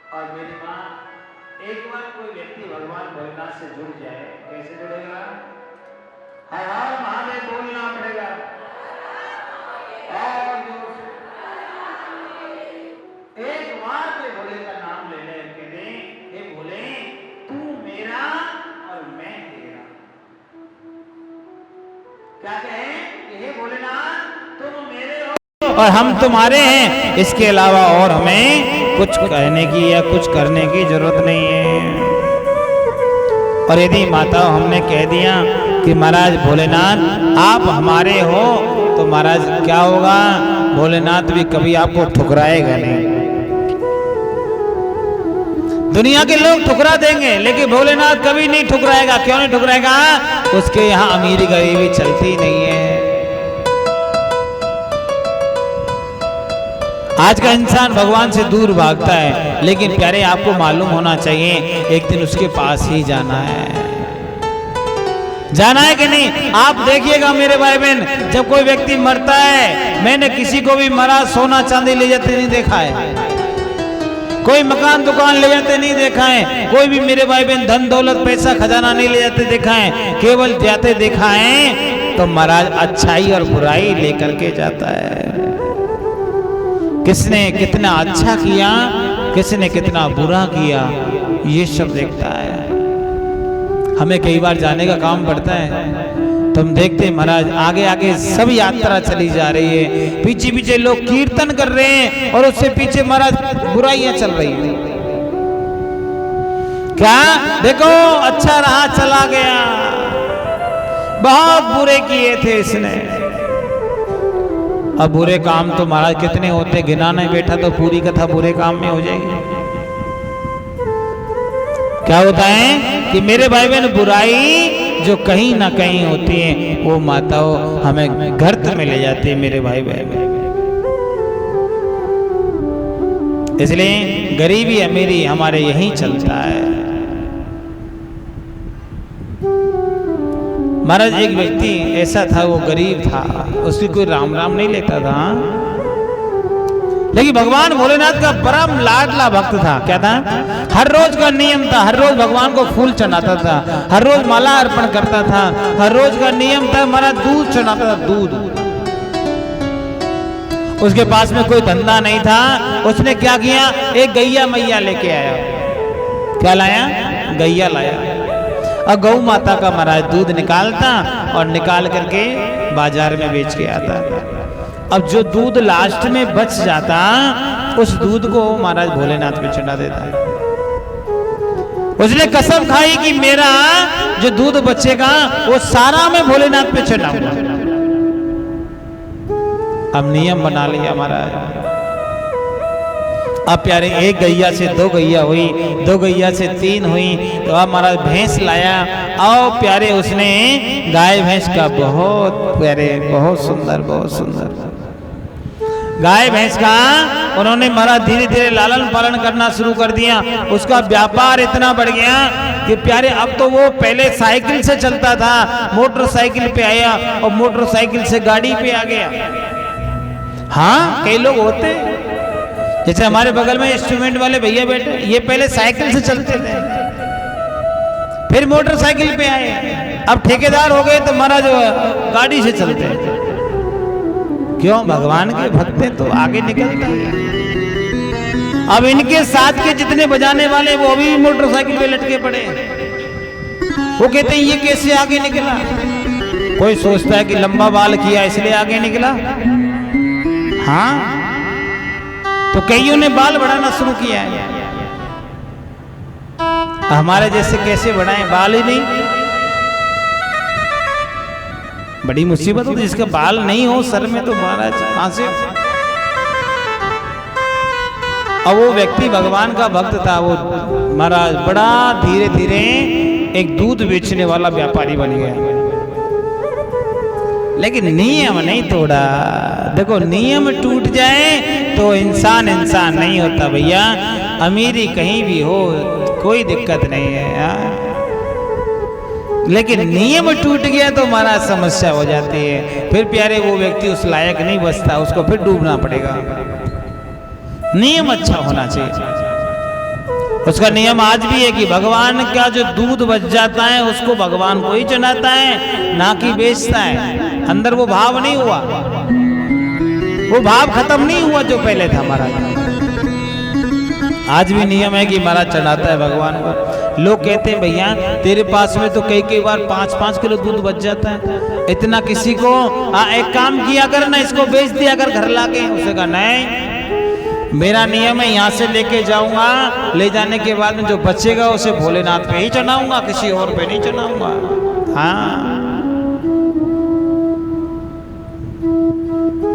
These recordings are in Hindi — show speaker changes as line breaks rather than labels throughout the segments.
और मेरी माँ, एक बार कोई व्यक्ति भगवान भोलेनाथ से जुड़ जाए, कैसे जुड़ेगा? हर हर महादेव बोलना पड़ेगा और एक बार कोई भोले का नाम ले ले, कहते हे भोले तू मेरा और मैं तेरा। क्या कहे? हे भोलेनाथ तुम मेरे हो और हम तुम्हारे हैं, इसके अलावा और हमें कुछ कहने की या कुछ करने की जरूरत नहीं है। और यदि माता हमने कह दिया कि महाराज भोलेनाथ आप हमारे हो, तो महाराज क्या होगा? भोलेनाथ भी कभी आपको ठुकराएगा नहीं। दुनिया के लोग ठुकरा देंगे, लेकिन भोलेनाथ कभी नहीं ठुकराएगा। क्यों नहीं ठुकराएगा? उसके यहाँ अमीरी गरीबी चलती नहीं है। आज का इंसान भगवान से दूर भागता है, लेकिन प्यारे आपको मालूम होना चाहिए एक दिन उसके पास ही जाना है। जाना है कि नहीं? आप देखिएगा मेरे भाई बहन, जब कोई व्यक्ति मरता है, मैंने किसी को भी मरा सोना चांदी ले जाते नहीं देखा है, कोई मकान दुकान ले जाते नहीं देखा है, कोई भी मेरे भाई बहन धन दौलत पैसा खजाना नहीं ले जाते देखा है, केवल जाते देखा है तो महाराज अच्छाई और बुराई लेकर के जाता है। किसने कितना अच्छा किया, किसने कितना बुरा किया, ये सब देखता है। हमें कई बार जाने का काम पड़ता है, तो हम देखते हैं महाराज आगे आगे सब यात्रा चली जा रही है, पीछे पीछे लोग कीर्तन कर रहे हैं और उससे पीछे महाराज बुराइयां चल रही है। क्या देखो अच्छा रहा चला गया, बहुत बुरे किए थे इसने। अब बुरे काम तो महाराज कितने होते, गिना नहीं बैठा तो पूरी कथा बुरे काम में हो जाएगी। क्या होता है कि मेरे भाई बहन बुराई जो कहीं ना कहीं होती है, वो माताओं हमें गर्त में ले जाती है मेरे भाई बहन। इसलिए गरीबी अमीरी हमारे यहीं चलता है। महाराज एक व्यक्ति ऐसा था, वो गरीब था, उसकी कोई राम राम नहीं लेता था, लेकिन भगवान भोलेनाथ का परम लाडला भक्त था। क्या था? हर रोज का नियम था, हर रोज भगवान को फूल चढ़ाता था, हर रोज माला अर्पण करता था, हर रोज का नियम था महाराज दूध चढ़ाता था, दूध। उसके पास में कोई धंधा नहीं था, उसने क्या किया? एक गैया मैया लेके आया। क्या लाया? गैया लाया। और गौ माता का महाराज दूध निकालता और निकाल करके बाजार में बेच के आता। अब जो दूध लास्ट में बच जाता, उस दूध को महाराज भोलेनाथ पे चढ़ा देता। उसने कसम खाई कि मेरा जो दूध बचेगा वो सारा मैं भोलेनाथ पे चढ़ाऊंगा। अब नियम बना लिया महाराज। अब प्यारे एक गैया से दो गैया हुई, दो गैया से तीन हुई, तो अब महाराज भैंस लाया। और प्यारे उसने गाय भैंस का बहुत प्यारे, बहुत सुंदर, बहुत सुंदर गाय भैंस का उन्होंने महाराज धीरे धीरे लालन पालन करना शुरू कर दिया। उसका व्यापार इतना बढ़ गया कि प्यारे अब तो वो पहले साइकिल से चलता था, मोटरसाइकिल पे आया और मोटरसाइकिल से गाड़ी पे आ गया। हाँ, कई लोग होते जैसे हमारे बगल में इंस्ट्रूमेंट वाले भैया बैठे, ये पहले साइकिल से चलते थे, फिर मोटरसाइकिल पे आए, अब ठेकेदार हो गए तो महाराज गाड़ी से चलते हैं। क्यों? भगवान के भक्त हैं तो आगे निकलते हैं। अब इनके साथ के जितने बजाने वाले वो भी मोटरसाइकिल पे लटके पड़े, वो कहते हैं ये कैसे आगे निकला? कोई सोचता है कि लंबा बाल किया इसलिए आगे निकला। हाँ, तो कईयों ने बाल बढ़ाना शुरू किया है। हमारे जैसे कैसे बढ़ाएं? बाल ही नहीं। बड़ी मुसीबत होती है जिसका बाल नहीं हो सर में, तो महाराज कहां से? और वो व्यक्ति भगवान का भक्त था, वो महाराज बड़ा धीरे धीरे एक दूध बेचने वाला व्यापारी बन गया, लेकिन नियम नहीं तोड़ा। देखो नियम टूट जाए तो इंसान इंसान नहीं होता भैया। अमीरी कहीं भी हो कोई दिक्कत नहीं है यार, लेकिन नियम टूट गया तो हमारा समस्या हो जाती है। फिर प्यारे वो व्यक्ति उस लायक नहीं बचता, उसको फिर डूबना पड़ेगा। नियम अच्छा होना चाहिए। उसका नियम आज भी है कि भगवान का जो दूध बच जाता है उसको भगवान को ही चढ़ाता है, ना कि बेचता है। अंदर वो भाव नहीं हुआ, वो भाव खत्म नहीं हुआ जो पहले था महाराज। आज भी नियम है कि महाराज चढ़ाता है भगवान को। लोग कहते हैं भैया तेरे पास में तो कई कई बार 5-5 किलो दूध बच जाता है, इतना किसी को एक काम किया कर ना, इसको बेच दिया कर घर लाके। उसने कहा नहीं, मेरा नियम है यहाँ से लेके जाऊंगा, ले जाने के बाद में जो बचेगा उसे भोलेनाथ पे ही चढ़ाऊंगा, किसी और पे नहीं चढ़ाऊंगा। हाँ,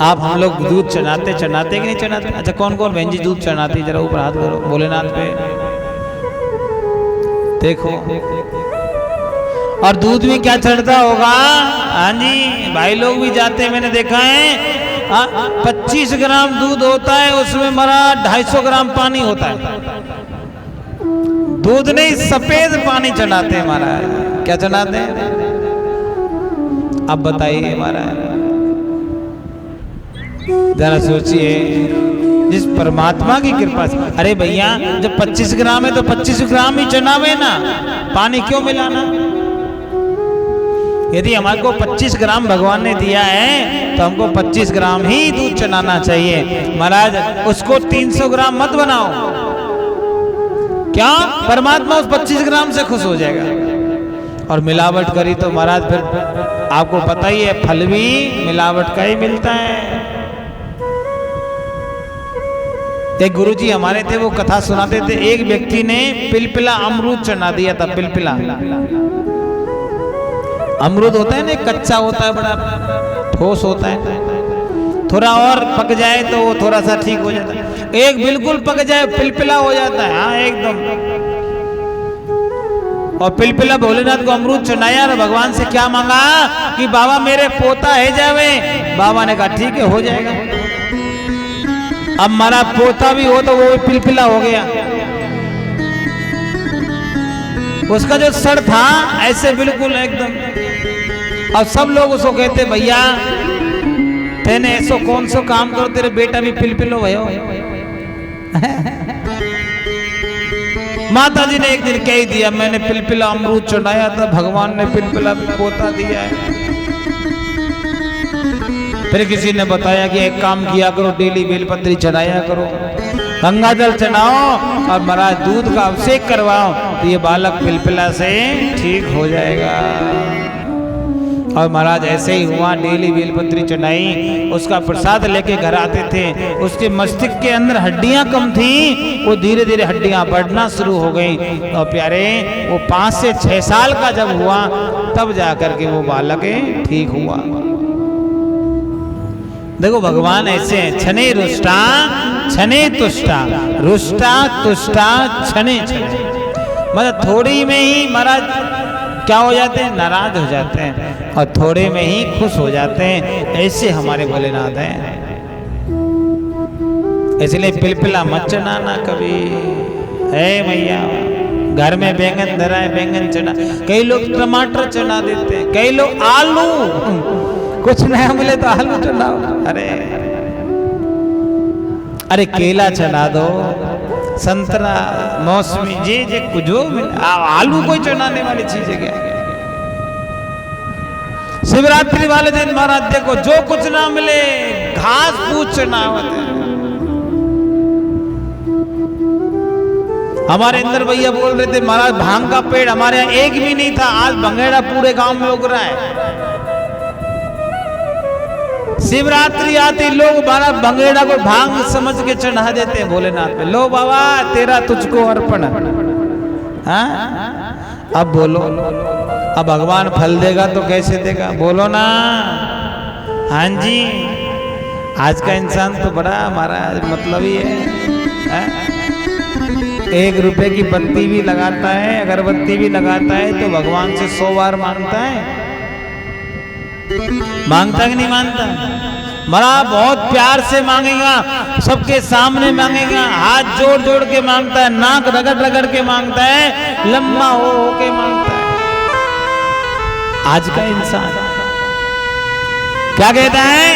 आप हम लोग दूध चढ़ाते कि नहीं चढ़ाते? अच्छा कौन कौन बहन जी दूध चढ़ाती, जरा ऊपर हाथ करो भोलेनाथ पे, देखो। और दूध भी क्या चढ़ता होगा? हाँ जी, भाई लोग भी जाते हैं, मैंने देखा है। 25 ग्राम दूध होता है, उसमें महाराज 250 ग्राम पानी होता है। दूध नहीं, सफेद पानी चढ़ाते हैं महाराज। क्या चढ़ाते हैं अब बताइए महाराज, जरा सोचिए। जिस परमात्मा की कृपा से, अरे भैया जब 25 ग्राम है तो 25 ग्राम ही चढ़ावे ना, पानी क्यों मिलाना? यदि हमारे को 25 ग्राम भगवान ने दिया है तो हमको 25 ग्राम ही दूध चढ़ाना चाहिए महाराज। उसको 300 ग्राम मत बनाओ, क्या परमात्मा उस 25 ग्राम से खुश हो जाएगा। और मिलावट करी तो महाराज फिर आपको पता ही है, फल भी मिलावट का ही मिलता है। एक गुरुजी हमारे थे, वो कथा सुनाते थे। एक व्यक्ति ने पिलपिला अमरूद चढ़ा दिया था। पिलपिला अमरूद होता है ना, कच्चा होता है, बड़ा ठोस होता है, थोड़ा और पक जाए तो वो थोड़ा सा ठीक हो जाता है। एक बिल्कुल पक जाए पिलपिला हो जाता है, हाँ एकदम। और पिलपिला भोलेनाथ को अमरूद चढ़ाया और भगवान से क्या मांगा कि बाबा मेरे पोता है जावे। बाबा ने कहा ठीक है, हो जाएगा। अब हमारा पोता भी हो तो वो भी पिलपिला हो गया। उसका जो सर था ऐसे बिल्कुल एकदम। और सब लोग उसको कहते भैया तेने ऐसो कौन सो काम करो, तेरे बेटा भी पिलपिलो भयो। माता जी ने एक दिन कह दिया, मैंने पिलपिला अमरूद चढ़ाया था, भगवान ने पिलपिला पोता दिया है। फिर किसी ने बताया कि एक काम किया करो, डेली बेलपत्री चढ़ाया करो, गंगा जल चढ़ाओ और महाराज दूध का अभिषेक करवाओ, तो ये बालक पिलपिला से ठीक हो जाएगा। और महाराज ऐसे ही हुआ, डेली बेलपत्री चढ़ाई, उसका प्रसाद लेके घर आते थे। उसके मस्तिष्क के अंदर हड्डियां कम थी, वो धीरे धीरे हड्डियां बढ़ना शुरू हो गई। और प्यारे वो 5 से 6 साल का जब हुआ तब जाकर के वो बालक ठीक हुआ। देखो भगवान ऐसे हैं, छने रुष्टा छने तुष्टा, रुष्टा तुष्टा छने छने। मतलब थोड़ी में ही महाराज क्या हो जाते हैं, नाराज हो जाते हैं, और थोड़े में ही खुश हो जाते हैं। ऐसे हमारे भोलेनाथ हैं। इसलिए पिलपिला मत चढ़ाना कभी, है मैया। घर में बैंगन धरा है, बैंगन चढ़ा, कई लोग टमाटर चढ़ा देते हैं, कई लोग आलू, कुछ नया मिले तो आलू चढ़ाओ। अरे केला चढ़ा दो, संतरा, मौसमी, जे जो मिले। आलू कोई चढ़ाने वाली चीज है क्या? शिवरात्रि वाले दिन महाराज देखो, जो कुछ ना मिले घास फूस चढ़ावत है। हमारे अंदर भैया बोल रहे थे महाराज भांग का पेड़ हमारे यहाँ एक भी नहीं था, आज भंगेड़ा पूरे गांव में उग रहा है। शिवरात्रि आती लोग बारा भंगेड़ा को भांग समझ के चढ़ा देते हैं भोलेनाथ पे। लो बाबा तेरा तुझको अर्पण। हाँ अब बोलो, अब भगवान फल देगा तो कैसे देगा, बोलो ना। हाँ जी, आज का इंसान तो बड़ा हमारा मतलब ही है। 1 रुपए की बत्ती भी लगाता है, अगरबत्ती भी लगाता है तो भगवान से 100 बार मांगता है। मांगता कि नहीं मांगता? बड़ा बहुत प्यार से मांगेगा, सबके सामने मांगेगा, हाथ जोड़ जोड़ के मांगता है, नाक रगड़ रगड़ के मांगता है, लंबा हो के मांगता है। आज का इंसान क्या कहता है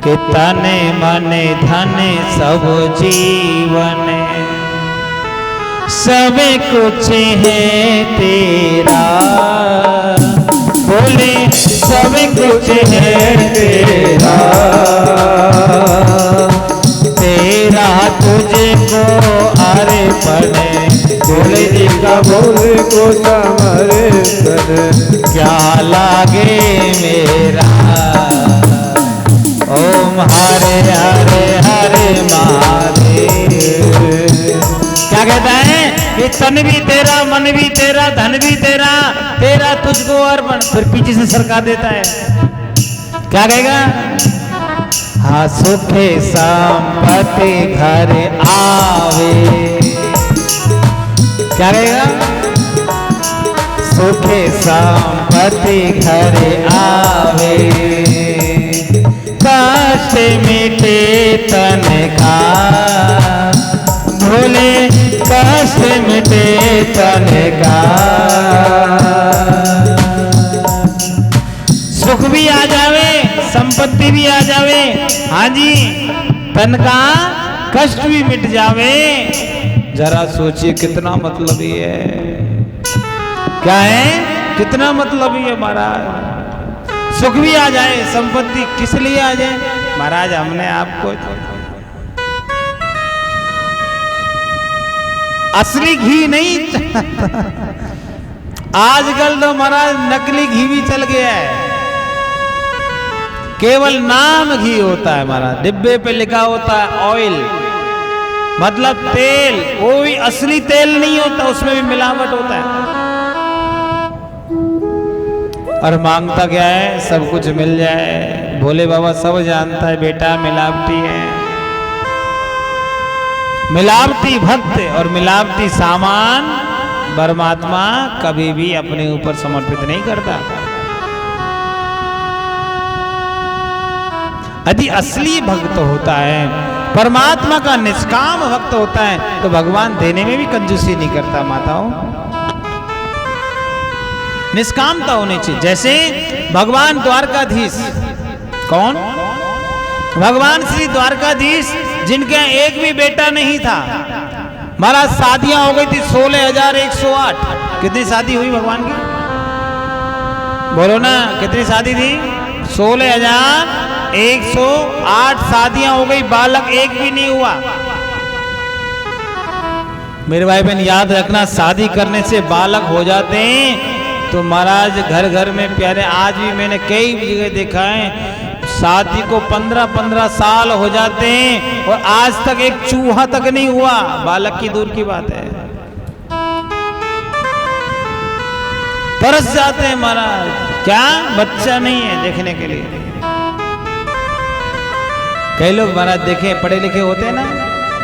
कि तने मने धने सब जीवन, सब कुछ है तेरा, बोले सब कुछ है तेरा, तेरा तुझको अर्पण,
बोले जी का बोले को समर्पण,
क्या लागे मेरा। ओम हरे हरे हरे महादेव। क्या कहता है कि तन भी तेरा, मन भी तेरा, धन भी तेरा, तेरा तुझको अर्पण। फिर पीछे से सरका देता है, क्या कहेगा? हाँ सुखे संपत्ति घर आवे, क्या कहेगा? सुखे संपत्ति घर आवे, कष्ट मिटे तन का, भोले कष्ट मिटे तन का। सुख भी आ जावे, संपत्ति भी आ जावे, हाँ जी, तन का कष्ट भी मिट जावे। जरा सोचिए कितना मतलब ही है, क्या है, कितना मतलब ही है महाराज। सुख भी आ जाए, संपत्ति किस लिए आ जाए महाराज? हमने आपको असली घी नहीं आजकल तो महाराज नकली घी भी चल गया है, केवल नाम घी होता है महाराज, डिब्बे पे लिखा होता है ऑयल, मतलब तेल, वो भी असली तेल नहीं होता, उसमें भी मिलावट होता है। और मांगता क्या है? सब कुछ मिल जाए। भोले बाबा सब जानता है बेटा मिलावटी है, मिलावटी भक्त और मिलावटी सामान परमात्मा कभी भी अपने ऊपर समर्पित नहीं करता। यदि असली भक्त होता है, परमात्मा का निष्काम भक्त होता है, तो भगवान देने में भी कंजूसी नहीं करता माताओं, निष्कामता होनी चाहिए। जैसे भगवान द्वारकाधीश, कौन? भगवान श्री द्वारकाधीश, जिनके एक भी बेटा नहीं था, महाराज शादियां हो गई थी 16,108। कितनी शादी हुई भगवान की? बोलो ना, कितनी शादी थी? 16,108 शादियां हो गई, बालक एक भी नहीं हुआ। मेरे भाई बहन याद रखना, शादी करने से बालक हो जाते हैं तो महाराज घर घर में प्यारे, आज भी मैंने कई जगह देखा है, शादी को 15-15 साल हो जाते हैं और आज तक एक चूहा तक नहीं हुआ, बालक की दूर की बात है। तरस जाते हैं महाराज, क्या बच्चा नहीं है देखने के लिए। कई लोग महाराज देखे पढ़े लिखे होते हैं ना,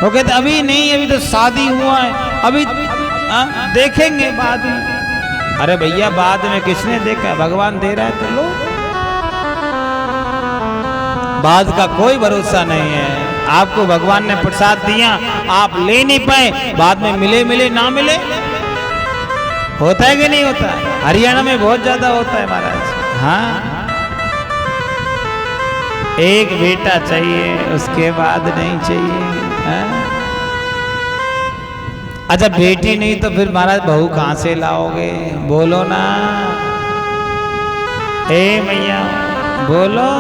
वो कहते अभी नहीं, अभी तो शादी हुआ है, अभी देखेंगे बाद में। अरे भैया बाद में किसने देखा? भगवान दे रहा है तो लो, बाद का कोई भरोसा नहीं है। आपको भगवान ने प्रसाद दिया, आप ले नहीं पाए, बाद में मिले मिले ना मिले, होता है कि नहीं होता? हरियाणा में बहुत ज्यादा होता है महाराज। हाँ, एक बेटा चाहिए, उसके बाद नहीं चाहिए। हाँ? अच्छा बेटी नहीं तो फिर महाराज बहू कहां से लाओगे? बोलो ना, हे मैया बोलो।